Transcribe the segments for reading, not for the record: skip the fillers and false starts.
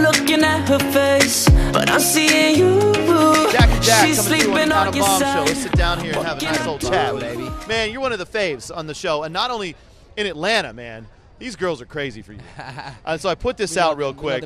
looking at her face, but I'm seeing you. Jack She's coming sleeping on on a your bomb show. side. Let's sit down here and have a nice old chat, baby. Man, you're one of the faves on the show, and not only in Atlanta, man. These girls are crazy for you. So I put this out real quick.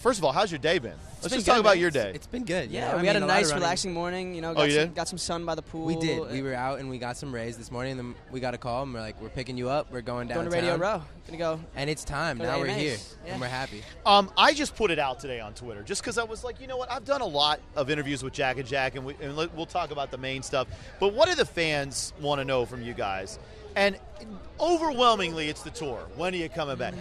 First of all, how's your day been? Let's just talk about your day. It's been good. Yeah, we had a nice, relaxing morning. You know, got some sun by the pool. We did. We were out and we got some rays this morning. And then we got a call and we're like, we're picking you up. We're going downtown. Going to Radio Row. Gonna go. And it's time. Now we're here and we're happy. I just put it out today on Twitter just because I was like, you know what? I've done a lot of interviews with Jack and Jack, and we'll talk about the main stuff. But what do the fans want to know from you guys? And overwhelmingly, it's the tour. When are you coming back?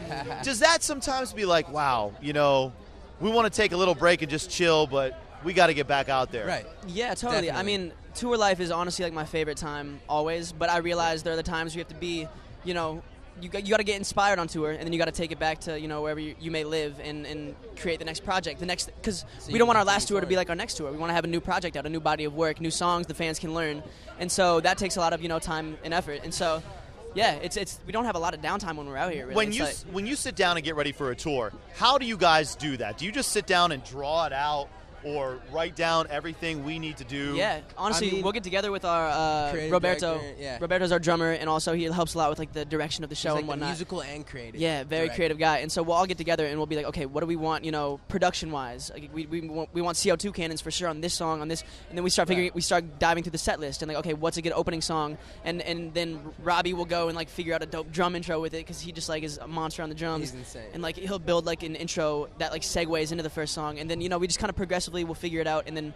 Does that sometimes be like, wow, you know, we want to take a little break and just chill, but we got to get back out there? Right. Yeah, totally. Definitely. I mean, tour life is honestly like my favorite time always, but I realize there are the times you have to be, you know, you got to get inspired on tour, and then you got to take it back to, you know, wherever you may live and create the next project. Because we don't want our last tour to be like our next tour. We want to have a new project out, a new body of work, new songs the fans can learn. And so that takes a lot of, you know, time and effort. And so, yeah, it's we don't have a lot of downtime when we're out here, really. When you sit down and get ready for a tour, how do you guys do that? Do you just sit down and draw it out, or write down everything we need to do? Yeah, honestly, we'll get together with our Roberto. Roberto's our drummer, and also he helps a lot with like the direction of the show and whatnot. Musical and creative. Yeah, very creative guy. And so we'll all get together and we'll be like, okay, what do we want? You know, production-wise, like we want CO2 cannons for sure on this song, on this, and then we start we start diving through the set list and like, okay, what's a good opening song? And then Robbie will go and like figure out a dope drum intro with it because he just like is a monster on the drums. He's insane. And like he'll build like an intro that like segues into the first song, and then you know we just kind of progressively we'll figure it out and then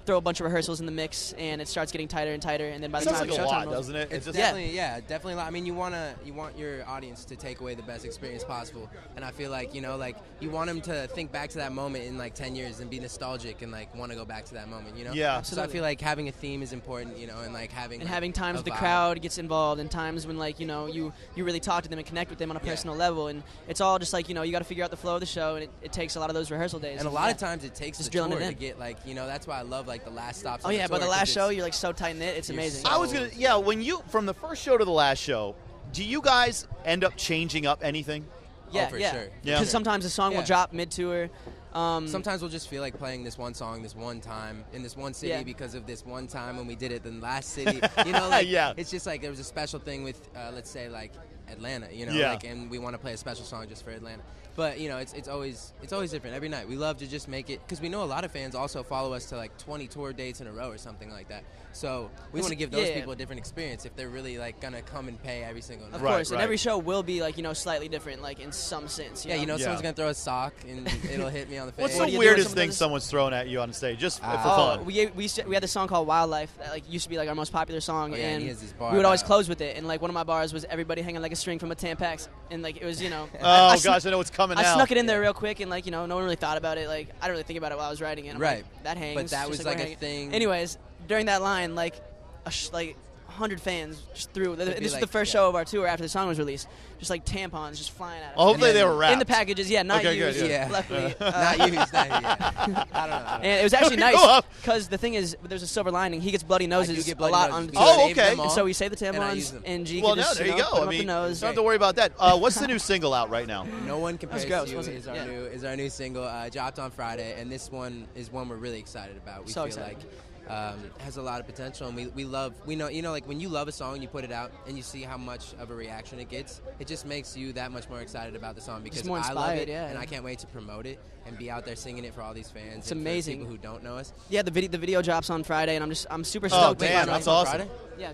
throw a bunch of rehearsals in the mix, and it starts getting tighter and tighter, and then by the time it's like a lot, doesn't it? It's definitely definitely a lot. I mean, you want your audience to take away the best experience possible, and I feel like, you know, like you want them to think back to that moment in like 10 years and be nostalgic and like want to go back to that moment, you know? Yeah. So I feel like having a theme is important, you know, and like having times the crowd gets involved, and times when like, you know, you really talk to them and connect with them on a personal level, and it's all just like, you know, you got to figure out the flow of the show, and it takes a lot of those rehearsal days. And a lot of times it takes just the tour drilling it in to get like, you know, that's why I love like the last stops. Oh yeah, by the last show you're like so tight knit, it's amazing. I was gonna, when you from the first show to the last show, do you guys end up changing up anything? Yeah, for sure. Yeah, because sometimes the song will drop mid tour. Sometimes we'll just feel like playing this one song this one time in this one city because of this one time when we did it in the last city. You know, like it's just like there was a special thing with let's say like Atlanta, you know, like, and we want to play a special song just for Atlanta. But you know, it's always different every night. We love to just make it because we know a lot of fans also follow us to like 20 tour dates in a row or something like that. So we want to give those people a different experience if they're really like gonna come and pay every single night. Of course, and every show will be like, you know, slightly different, like in some sense. You know, someone's gonna throw a sock and it'll hit me on the face. What's the weirdest thing someone's thrown at you on stage, just for fun? We had this song called Wildlife that like used to be like our most popular song, and he has this bar we would always close with it. And like one of my bars was everybody hanging like a string from a Tampax, and like it was, you know. I know it's coming out. I snuck it in there real quick, and like, you know, no one really thought about it. Like I didn't really think about it while I was writing it. I'm like, that hangs. But that was like a thing. Anyways, during that line, like 100 fans just threw. This was like, the first show of our tour after the song was released. Just like tampons just flying at us. Hopefully they were wrapped. In the packages, not used. Luckily. Not used. I don't know. And it was actually nice because the thing is, there's a silver lining. He gets bloody noses a lot on the tour. Oh, okay. And so we save the tampons, and G well, can just, there you go. put them I mean, up the nose. don't have to worry about that. What's the new single out right now? No One Compares gross, to You wasn't it? is our new single. Dropped on Friday, and this one is one we're really excited about. We so feel excited. like has a lot of potential, and we know, you know, like when you love a song, you put it out and you see how much of a reaction it gets, it just makes you that much more excited about the song because more I inspired, love it and I can't wait to promote it and be out there singing it for all these fans. It's and amazing. For people who don't know us. Yeah, the video drops on Friday, and I'm super stoked. Oh damn, that's awesome. Yeah.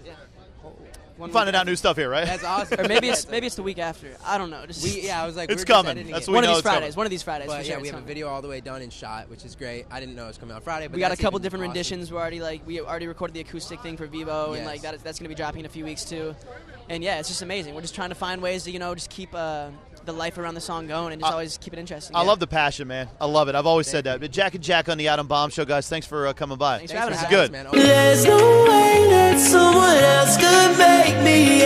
Finding out new stuff here, right? That's awesome. Or maybe it's the week after. I don't know. I was like, it's coming. That's what one we of know these Fridays. Coming. One of these Fridays. But for sure, we have a video all the way done and shot, which is great. I didn't know it was coming on Friday. But we got a couple different renditions. We already recorded the acoustic thing for Vivo, and like that's gonna be dropping in a few weeks too. And yeah, it's just amazing. We're just trying to find ways to, you know, just keep the life around the song going and just always keep it interesting. I love the passion, man. I love it. I've always said that. But Jack and Jack on the Adam Bomb Show, guys. Thanks for coming by. Thanks for having us. It's good. There's no way that someone else could make me